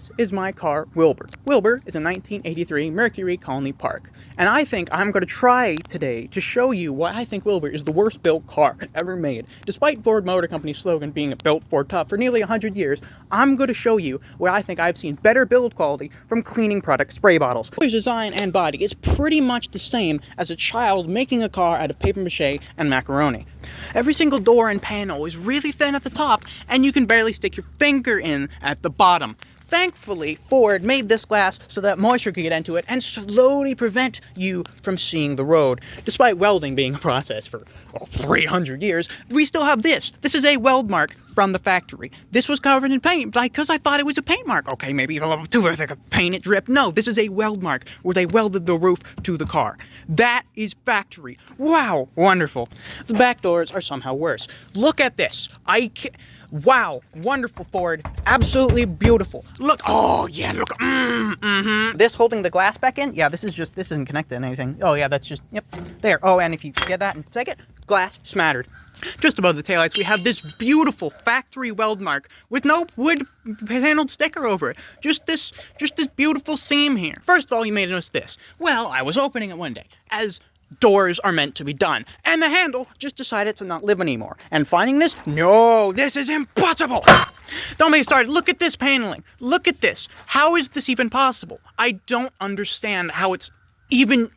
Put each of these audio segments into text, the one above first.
This is my car, Wilbur. Wilbur is a 1983 Mercury Colony Park. And I think I'm going to try today to show you why I think Wilbur is the worst built car ever made. Despite Ford Motor Company's slogan being built for tough for nearly 100 years, I'm going to show you where I think I've seen better build quality from cleaning product spray bottles. Wilbur's design and body is pretty much the same as a child making a car out of paper mache and macaroni. Every single door and panel is really thin at the top, and you can barely stick your finger in at the bottom. Thankfully, Ford made this glass so that moisture could get into it and slowly prevent you from seeing the road. Despite welding being a process for 300 years, we still have this. This is a weld mark from the factory. This was covered in paint because I thought it was a paint mark. Okay, maybe a little too thick of paint, it dripped. No, this is a weld mark where they welded the roof to the car. That is factory. Wow, wonderful. The back doors are somehow worse. Look at this. Wow, wonderful Ford, absolutely beautiful. Look, oh yeah, look, This holding the glass back in, yeah, this isn't connected to anything. Oh yeah, that's just, yep, there. Oh, and if you get that in a second, glass smattered. Just above the taillights, we have this beautiful factory weld mark with no wood paneled sticker over it. Just this beautiful seam here. First of all, you may notice this. Well, I was opening it one day, as doors are meant to be done, and the handle just decided to not live anymore. And finding this, no, this is impossible. Don't make me started. Look at this paneling. Look at this. How is this even possible? I don't understand how it's even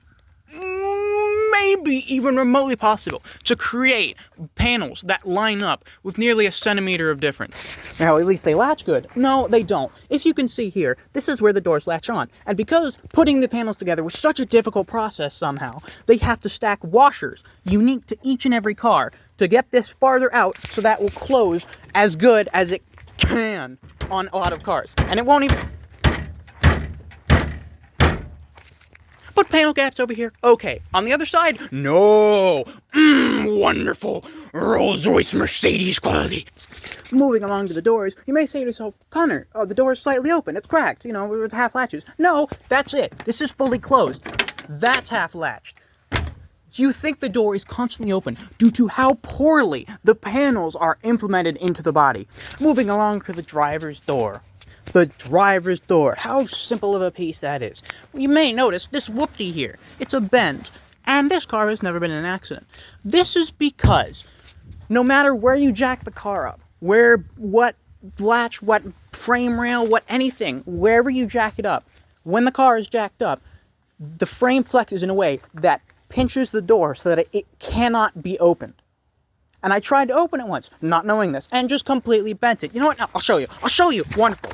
maybe even remotely possible to create panels that line up with nearly a centimeter of difference. Now, at least they latch good. No, they don't. If you can see here, this is where the doors latch on. And because putting the panels together was such a difficult process somehow, they have to stack washers unique to each and every car to get this farther out so that will close as good as it can on a lot of cars. And it won't even put panel gaps over here. Okay, on the other side, no. Wonderful Rolls-Royce Mercedes quality. Moving along to the doors, you may say to yourself, Connor, oh, the door is slightly open. It's cracked, with half latches. No, that's it. This is fully closed. That's half latched. You think the door is constantly open due to how poorly the panels are implemented into the body. Moving along to the driver's door. The driver's door. How simple of a piece that is. You may notice this whoopty here. It's a bend. And this car has never been in an accident. This is because no matter where you jack the car up, what latch, what frame rail, what anything, wherever you jack it up, when the car is jacked up, the frame flexes in a way that pinches the door so that it cannot be opened. And I tried to open it once, not knowing this, and just completely bent it. You know what? No, I'll show you. Wonderful.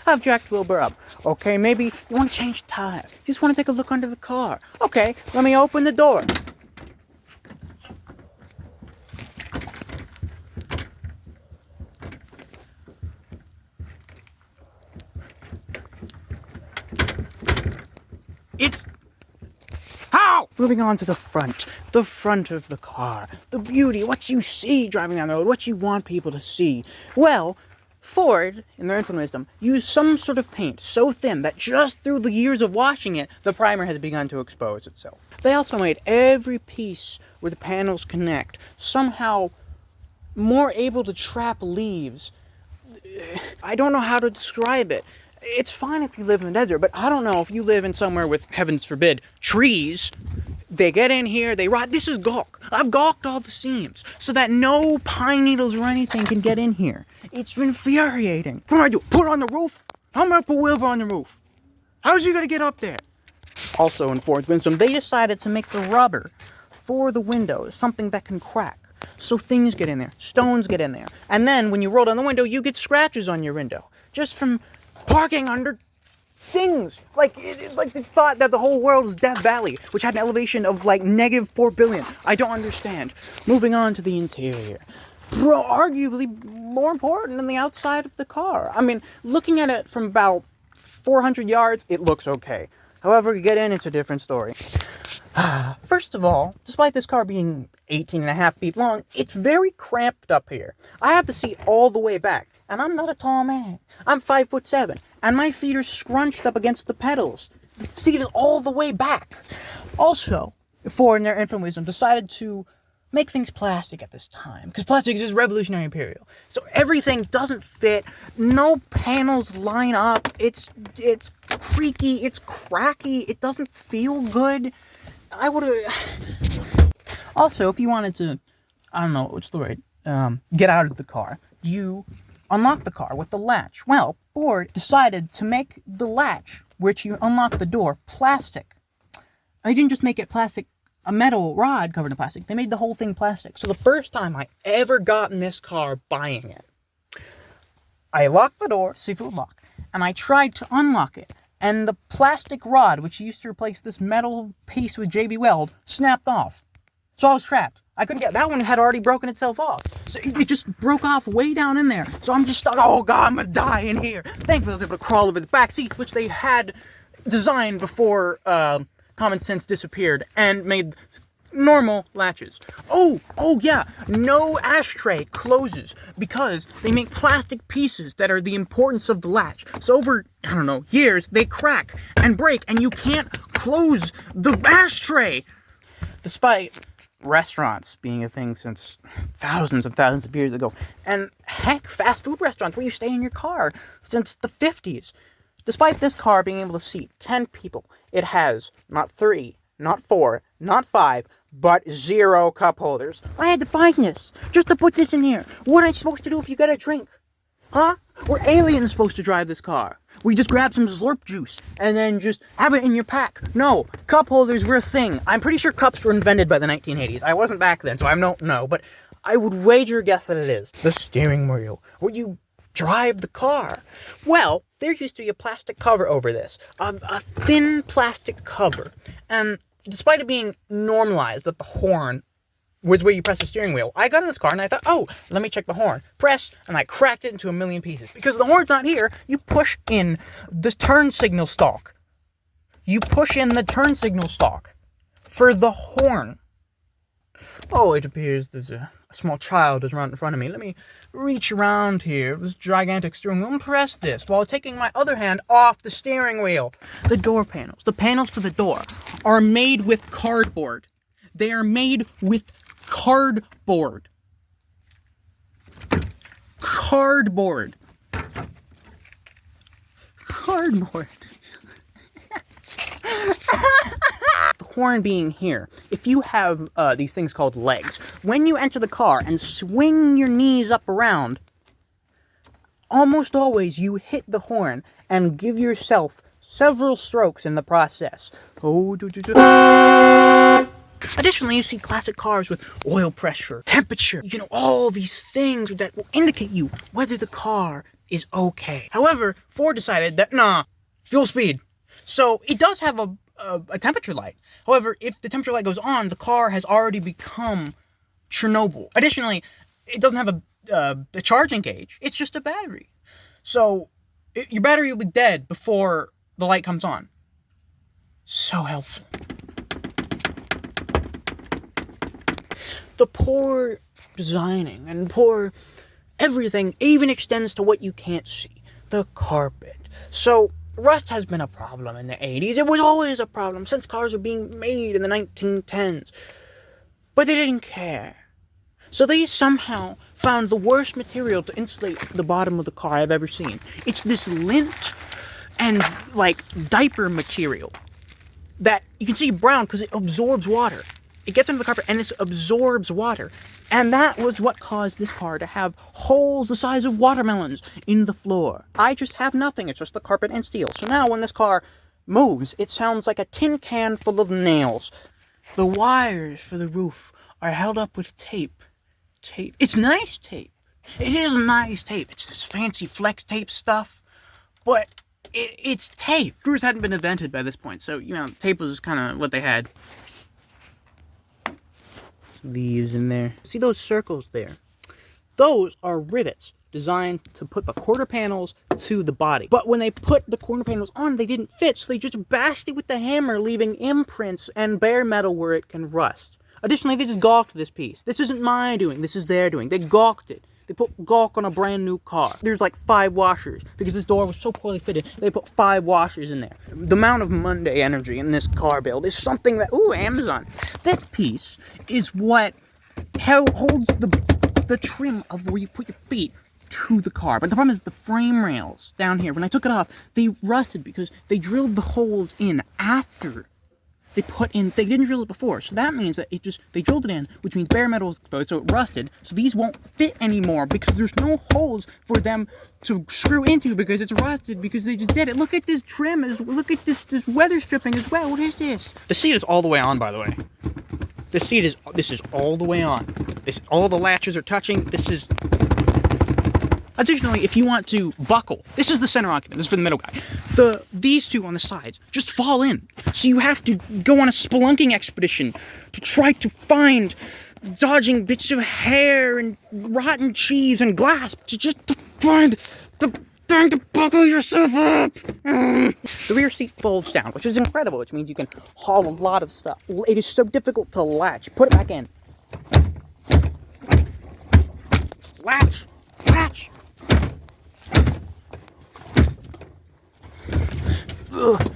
I've jacked Wilbur up. Okay, maybe you want to change the tire. You just want to take a look under the car. Okay, let me open the door. How? Moving on to the front of the car. The beauty, what you see driving down the road, what you want people to see. Well, Ford, in their infinite wisdom, used some sort of paint so thin that just through the years of washing it, the primer has begun to expose itself. They also made every piece where the panels connect somehow more able to trap leaves. I don't know how to describe it. It's fine if you live in the desert, but I don't know if you live in somewhere with, heavens forbid, trees. They get in here, they rot. This is gawk. I've gawked all the seams so that no pine needles or anything can get in here. It's infuriating. What do I do? Put it on the roof? How am I going to put Wilbur on the roof? How's he going to get up there? Also, in Ford's wisdom, they decided to make the rubber for the windows something that can crack. So things get in there, stones get in there. And then when you roll down the window, you get scratches on your window. Just from parking under things. Like they thought that the whole world is Death Valley, which had an elevation of like -4 billion. I don't understand. Moving on to the interior. Arguably more important than the outside of the car. I mean, looking at it from about 400 yards, it looks okay. However, you get in, it's a different story. First of all, despite this car being 18.5 feet long, it's very cramped up here. I have the seat all the way back, and I'm not a tall man. I'm 5'7", and my feet are scrunched up against the pedals. The seat is all the way back. Also, Ford, in their infinite wisdom, decided to make things plastic at this time, because plastic is just revolutionary material. So everything doesn't fit, no panels line up, it's creaky, it's cracky, it doesn't feel good. I would have... Also, if you wanted to, I don't know, what's the word, get out of the car, you unlock the car with the latch. Well, Ford decided to make the latch, which you unlock the door, plastic. They didn't just make it plastic, a metal rod covered in plastic. They made the whole thing plastic. So the first time I ever got in this car buying it, I locked the door, see if it would lock, and I tried to unlock it. And the plastic rod, which used to replace this metal piece with JB Weld, snapped off. So I was trapped. I couldn't get... That one had already broken itself off. So it just broke off way down in there. So I'm just stuck. Oh, God, I'm going to die in here. Thankfully, I was able to crawl over the back seat, which they had designed before common sense disappeared and made normal latches. Oh, yeah. No ashtray closes because they make plastic pieces that are the importance of the latch. So over, I don't know, years, they crack and break, and you can't close the ashtray. Despite restaurants being a thing since thousands and thousands of years ago, and heck, fast food restaurants where you stay in your car since the 50s. Despite this car being able to seat 10 people, it has not 3, not 4, not 5, but 0 cup holders. I had to find this just to put this in here. What am I supposed to do if you get a drink? Huh? We're aliens supposed to drive this car. We just grab some Slurp juice and then just have it in your pack. No, cup holders were a thing. I'm pretty sure cups were invented by the 1980s. I wasn't back then, so I don't know, but I would wager guess that it is. The steering wheel, where you drive the car. Well, there used to be a plastic cover over this. A thin plastic cover. And despite it being normalized that the horn was where you press the steering wheel, I got in this car and I thought, oh, let me check the horn. Press, and I cracked it into a million pieces. Because the horn's not here, you push in the turn signal stalk. You push in the turn signal stalk for the horn. Oh, it appears there's a small child is right in front of me. Let me reach around here, this gigantic steering wheel, and press this while taking my other hand off the steering wheel. The door panels, the panels to the door, are made with cardboard. They are made with cardboard. Cardboard. Cardboard. The horn being here, if you have these things called legs, when you enter the car and swing your knees up around, almost always you hit the horn and give yourself several strokes in the process. Additionally, you see classic cars with oil pressure, temperature, all these things that will indicate you whether the car is okay. However, Ford decided that, nah, fuel speed. So it does have a temperature light. However, if the temperature light goes on, the car has already become Chernobyl. Additionally, it doesn't have a charging gauge. It's just a battery. So your battery will be dead before the light comes on. So helpful. The poor designing and poor everything even extends to what you can't see. The carpet. So rust has been a problem in the 80s. It was always a problem since cars were being made in the 1910s. But they didn't care. So they somehow found the worst material to insulate the bottom of the car I've ever seen. It's this lint and, diaper material that you can see brown because it absorbs water. It gets under the carpet and it absorbs water. And that was what caused this car to have holes the size of watermelons in the floor. I just have nothing. It's just the carpet and steel. So now when this car moves, it sounds like a tin can full of nails. The wires for the roof are held up with tape. It's nice tape. It is nice tape. It's this fancy flex tape stuff. But it's tape. Screws hadn't been invented by this point. So, tape was kind of what they had. Leaves in there. See those circles there? Those are rivets designed to put the quarter panels to the body. But when they put the quarter panels on, they didn't fit, so they just bashed it with the hammer, leaving imprints and bare metal where it can rust. Additionally, they just gawked this piece. This isn't my doing, this is their doing. They gawked it. They put gawk on a brand new car. There's 5 washers. Because this door was so poorly fitted, they put 5 washers in there. The amount of Monday energy in this car build is something that... Ooh, Amazon. This piece is what holds the trim of where you put your feet to the car. But the problem is the frame rails down here, when I took it off, they rusted because they drilled the holes in after they didn't drill it before. So that means that they drilled it in, which means bare metal is exposed, so it rusted. So these won't fit anymore because there's no holes for them to screw into because it's rusted, because they just did it. Look at this trim, look at this weather stripping as well. What is this? The seat is all the way on, by the way. This is all the way on. All the latches are touching. Additionally, if you want to buckle, this is the center occupant. This is for the middle guy. These two on the sides just fall in. So you have to go on a spelunking expedition to try to find dodging bits of hair and rotten cheese and glass to find the thing to buckle yourself up. The rear seat folds down, which is incredible, which means you can haul a lot of stuff. It is so difficult to latch. Put it back in. Latch. Ugh.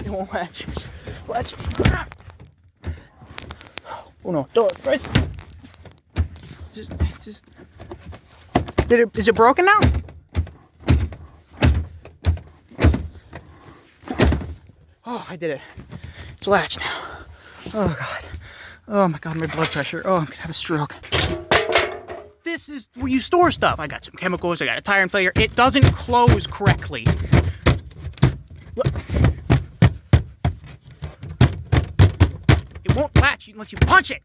It won't latch. Oh no, door, right? Just. Is it broken now? Oh, I did it. It's latched now. Oh god. Oh my god, my blood pressure. Oh, I'm gonna have a stroke. This is where you store stuff. I got some chemicals, I got a tire inflator. It doesn't close correctly. Look. It won't latch unless you punch it.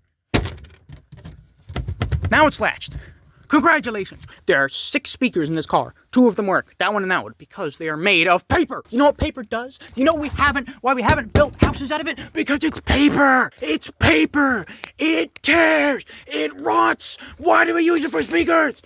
Now it's latched. Congratulations. There are 6 speakers in this car. 2 of them work. That one and that one. Because they are made of paper. You know what paper does? You know why we haven't built houses out of it? Because it's paper. It's paper. It tears. It rots. Why do we use it for speakers?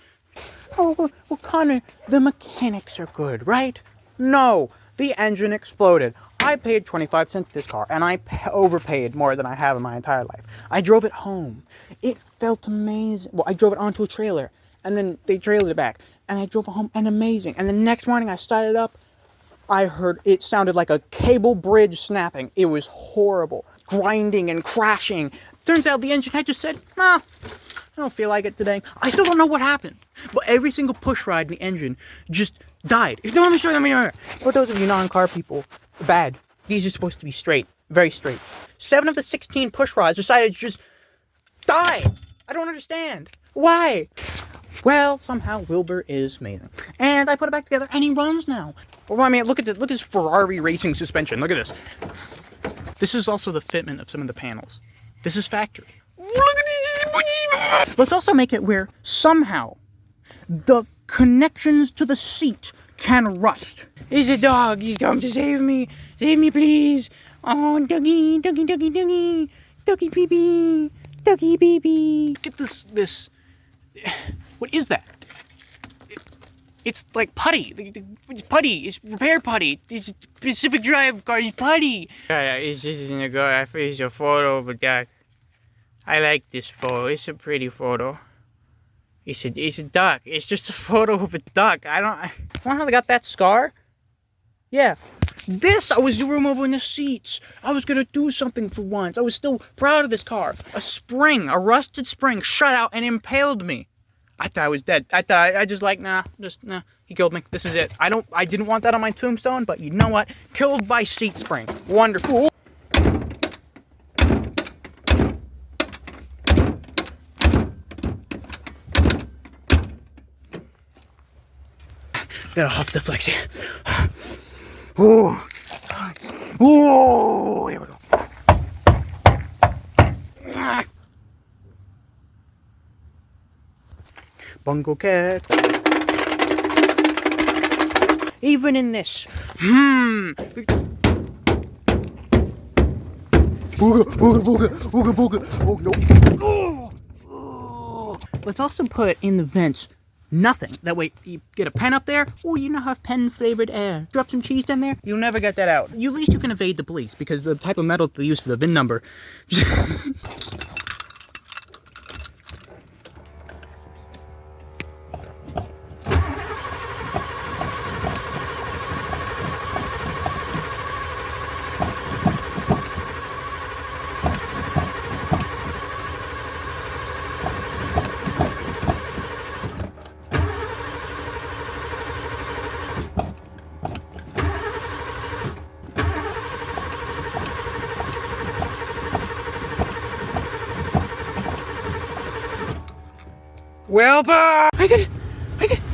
Oh, well, Connor, the mechanics are good, right? No. The engine exploded. I paid 25 cents for this car, and I overpaid more than I have in my entire life. I drove it home. It felt amazing. Well, I drove it onto a trailer, and then they trailered it back, and I drove it home, and amazing. And the next morning I started up, I heard it sounded like a cable bridge snapping. It was horrible. Grinding and crashing. Turns out the engine had just said, nah, I don't feel like it today. I still don't know what happened, but every single push ride in the engine just died. Let me show you. For those of you non-car people, bad. These are supposed to be straight. Very straight. 7 of the 16 push rods decided to just die. I don't understand. Why? Well, somehow Wilbur is amazing. And I put it back together and he runs now. Well, I mean, look at this. Look at this Ferrari racing suspension. Look at this. This is also the fitment of some of the panels. This is factory. Look at this. Let's also make it where somehow the connections to the seat can rust. He's a dog. He's come to save me. Save me, please. Oh, doggy, doggy, doggy, doggy. Doggy pee-pee. Doggy pee-pee. Look at this. What is that? It's like putty. It's putty. It's repair putty. It's Pacific Drive car. It's putty. Yeah, this isn't a girl. I finished a photo of a duck. I like this photo. It's a pretty photo. It's a duck. It's just a photo of a duck. I know how they got that scar? Yeah. I was removing the seats. I was gonna do something for once. I was still proud of this car. A rusted spring shut out and impaled me. I thought I was dead. I just like, nah, he killed me. This is it. I didn't want that on my tombstone, but you know what? Killed by seat spring. Wonderful. Gotta huff the flexi. Ooh. Ooh, here we go. Bungo cat. Even in this. Booga, booga, booga, booga, booga. Oh, no. Let's also put in the vents nothing. That way you get a pen up there. Oh, you now have pen flavored air. Drop some cheese in there. You'll never get that out. At least you can evade the police because the type of metal they use for the VIN number. Wilbur! I did it! I did it!